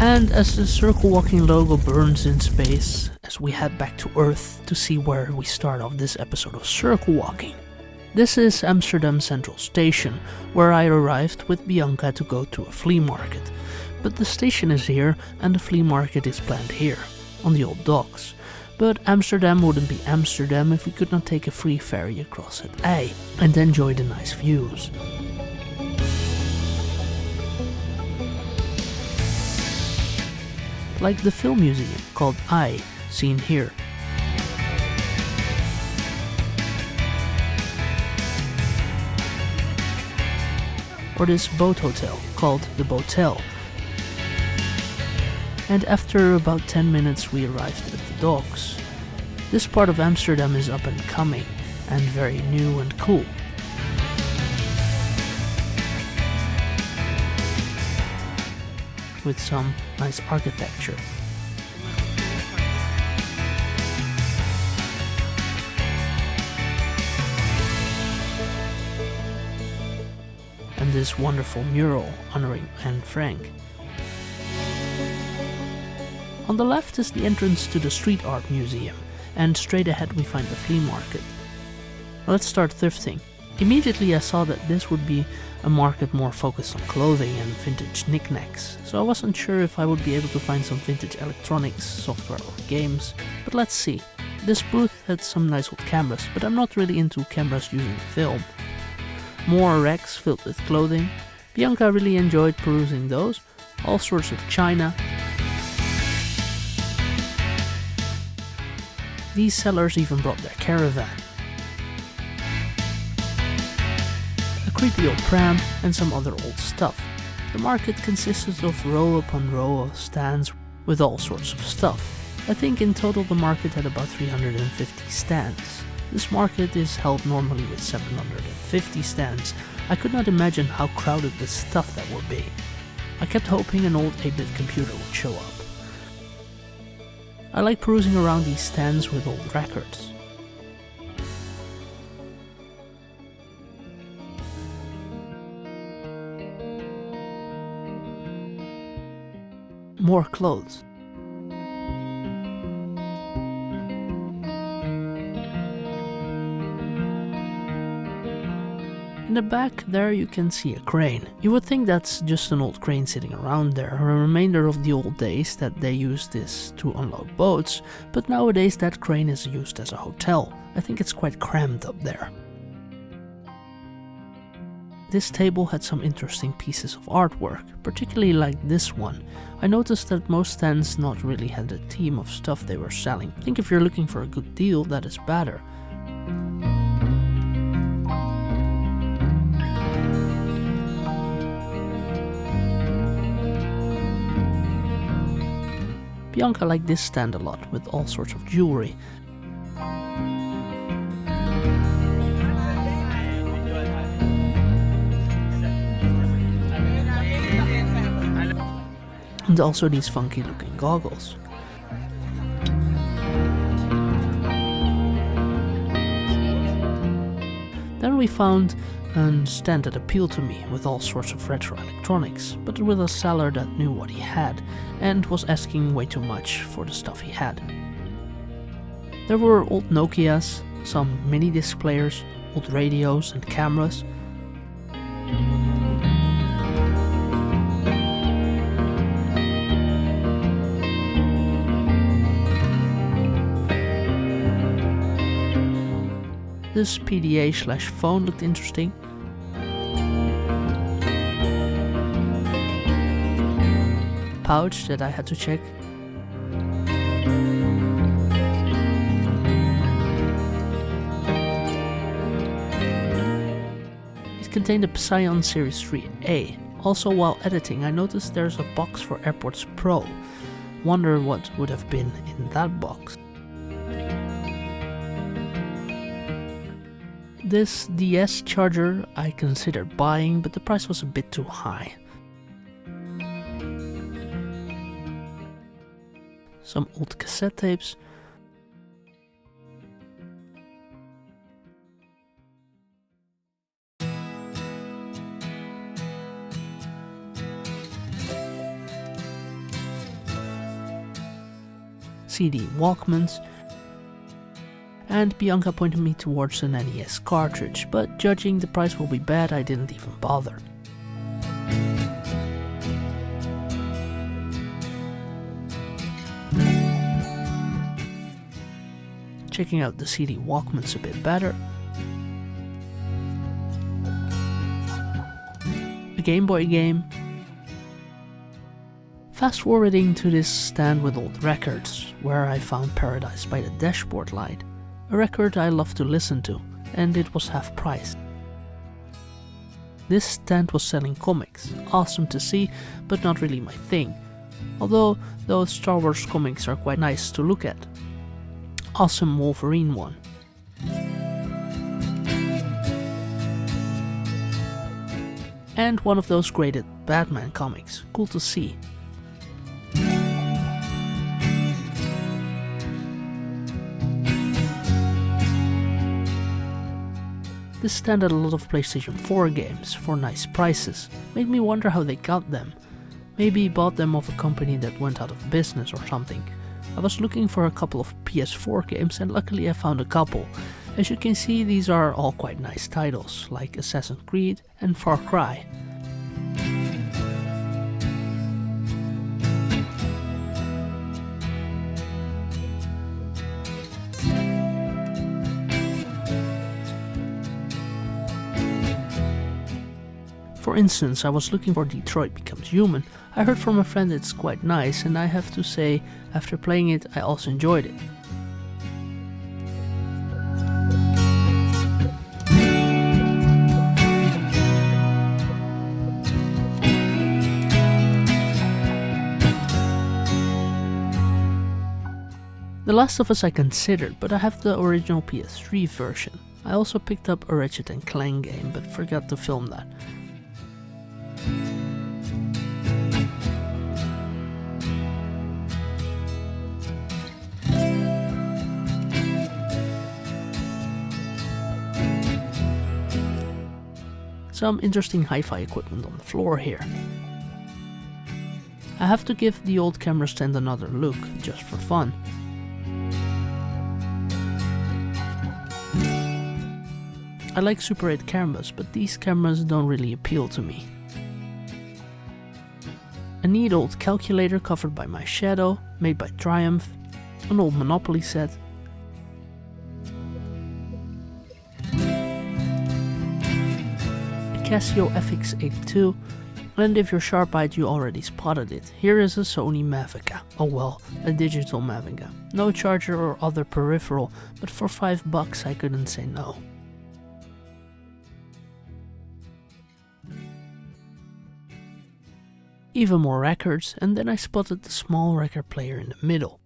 And as the circle walking logo burns in space, as we head back to Earth to see where we start off this episode of circle walking. This is Amsterdam Central Station, where I arrived with Bianca to go to a flea market. But the station is here and the flea market is planned here, on the old docks. But Amsterdam wouldn't be Amsterdam if we could not take a free ferry across at IJ and enjoy the nice views. Like the film museum called IJ, seen here. Or this boat hotel called the Botel. And after about 10 minutes we arrived at the docks. This part of Amsterdam is up and coming and very new and cool. With some nice architecture. And this wonderful mural honoring Anne Frank. On the left is the entrance to the Street Art Museum, and straight ahead we find the flea market. Let's start thrifting. Immediately I saw that this would be a market more focused on clothing and vintage knickknacks, so I wasn't sure if I would be able to find some vintage electronics, software or games, but let's see. This booth had some nice old cameras, but I'm not really into cameras using film. More racks filled with clothing. Bianca really enjoyed perusing those, all sorts of china. These sellers even brought their caravan. A creepy old pram and some other old stuff. The market consisted of row upon row of stands with all sorts of stuff. I think in total the market had about 350 stands. This market is held normally with 750 stands. I could not imagine how crowded the stuff that would be. I kept hoping an old 8-bit computer would show up. I like perusing around these stands with old records. More clothes. In the back there you can see a crane. You would think that's just an old crane sitting around there, a remainder of the old days that they used this to unload boats, but nowadays that crane is used as a hotel. I think it's quite cramped up there. This table had some interesting pieces of artwork, particularly like this one. I noticed that most stands not really had a theme of stuff they were selling. I think if you're looking for a good deal, that is better. Bianca liked this stand a lot, with all sorts of jewelry. And also these funky looking goggles. Then we found a stand that appealed to me with all sorts of retro electronics, but with a seller that knew what he had and was asking way too much for the stuff he had. There were old Nokias, some mini disc players, old radios and cameras. This PDA/phone looked interesting. Pouch that I had to check. It contained a Psion Series 3A. Also, while editing, I noticed there's a box for AirPods Pro. Wonder what would have been in that box. This DS charger I considered buying, but the price was a bit too high. Some old cassette tapes. CD Walkmans, and Bianca pointed me towards an NES cartridge, but judging the price will be bad, I didn't even bother. Checking out the CD Walkmans a bit better. A Game Boy game. Fast forwarding to this stand with old records, where I found Paradise by the Dashboard Light, a record I love to listen to, and it was half price. This stand was selling comics, awesome to see, but not really my thing, although those Star Wars comics are quite nice to look at. Awesome Wolverine one. And one of those graded Batman comics, cool to see. This stand had a lot of PlayStation 4 games for nice prices. Made me wonder how they got them. Maybe bought them off a company that went out of business or something. I was looking for a couple of PS4 games and luckily I found a couple. As you can see, these are all quite nice titles, like Assassin's Creed and Far Cry. For instance, I was looking for Detroit Becomes Human. I heard from a friend it's quite nice, and I have to say, after playing it, I also enjoyed it. The Last of Us I considered, but I have the original PS3 version. I also picked up a Ratchet & Clank game, but forgot to film that. Some interesting hi-fi equipment on the floor here. I have to give the old camera stand another look, just for fun. I like Super 8 cameras, but these cameras don't really appeal to me. A neat old calculator covered by my shadow, made by Triumph, an old Monopoly set, a Casio FX82, and if you're sharp-eyed you already spotted it. Here is a Sony Mavica. Oh well, a digital Mavica. No charger or other peripheral, but for $5 I couldn't say no. Even more records, and then I spotted the small record player in the middle.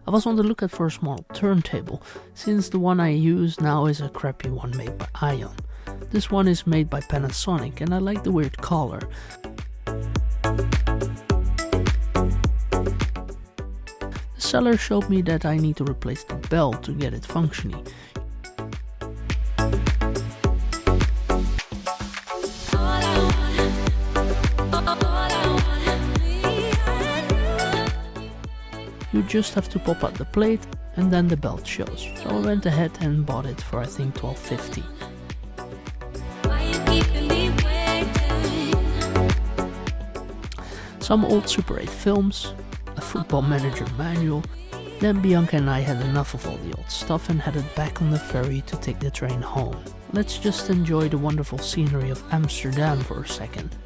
I was on the lookout for a small turntable, since the one I use now is a crappy one made by Ion. This one is made by Panasonic and I like the weird color. The seller showed me that I need to replace the bell to get it functioning. You just have to pop out the plate and then the belt shows. So I went ahead and bought it for I think $12.50. Some old Super 8 films, a Football Manager manual. Then Bianca and I had enough of all the old stuff and headed back on the ferry to take the train home. Let's just enjoy the wonderful scenery of Amsterdam for a second.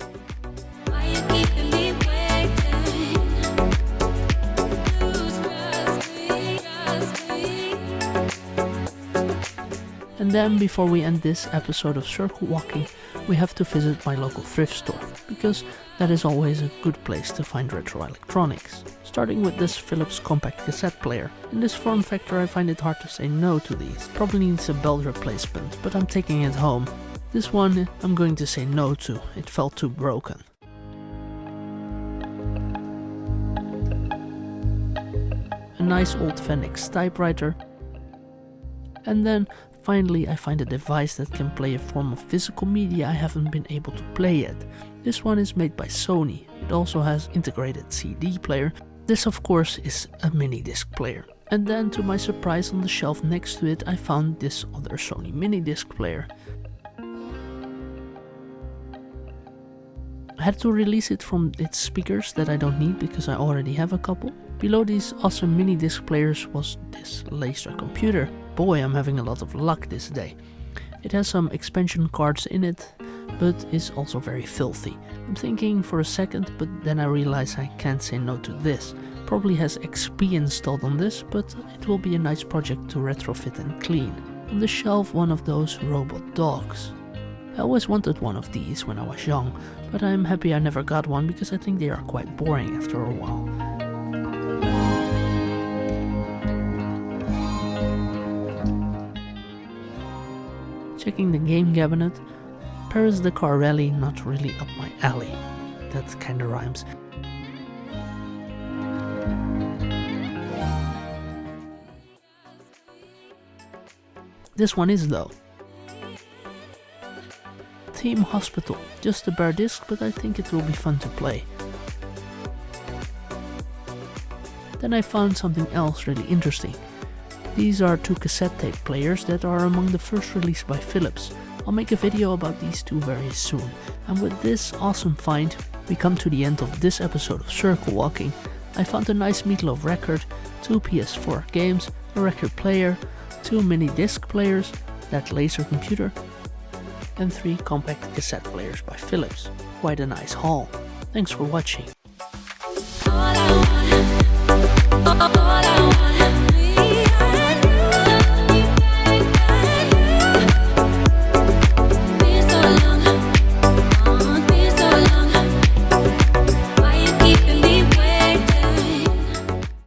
And then, before we end this episode of Circle Walking, we have to visit my local thrift store, because that is always a good place to find retro electronics. Starting with this Philips compact cassette player. In this form factor I find it hard to say no to these. Probably needs a belt replacement, but I'm taking it home. This one I'm going to say no to, it felt too broken. A nice old Fenix typewriter. And then finally I find a device that can play a form of physical media I haven't been able to play yet. This one is made by Sony. It also has integrated CD player. This of course is a mini disc player. And then to my surprise, on the shelf next to it I found this other Sony mini disc player. I had to release it from its speakers that I don't need because I already have a couple. Below these awesome mini disc players was this laser computer. Boy, I'm having a lot of luck this day. It has some expansion cards in it, but is also very filthy. I'm thinking for a second, but then I realize I can't say no to this. Probably has XP installed on this, but it will be a nice project to retrofit and clean. On the shelf, one of those robot dogs. I always wanted one of these when I was young, but I'm happy I never got one because I think they are quite boring after a while. Checking the game cabinet. Paris-Dakar Rally, not really up my alley. That kinda rhymes. This one is though. Team Hospital, just a bare disc, but I think it will be fun to play. Then I found something else really interesting. These are two cassette tape players that are among the first released by Philips. I'll make a video about these two very soon. And with this awesome find, we come to the end of this episode of Circle Walking. I found a nice meatloaf record, 2 PS4 games, a record player, 2 mini disc players, that laser computer, and 3 compact cassette players by Philips. Quite a nice haul. Thanks for watching.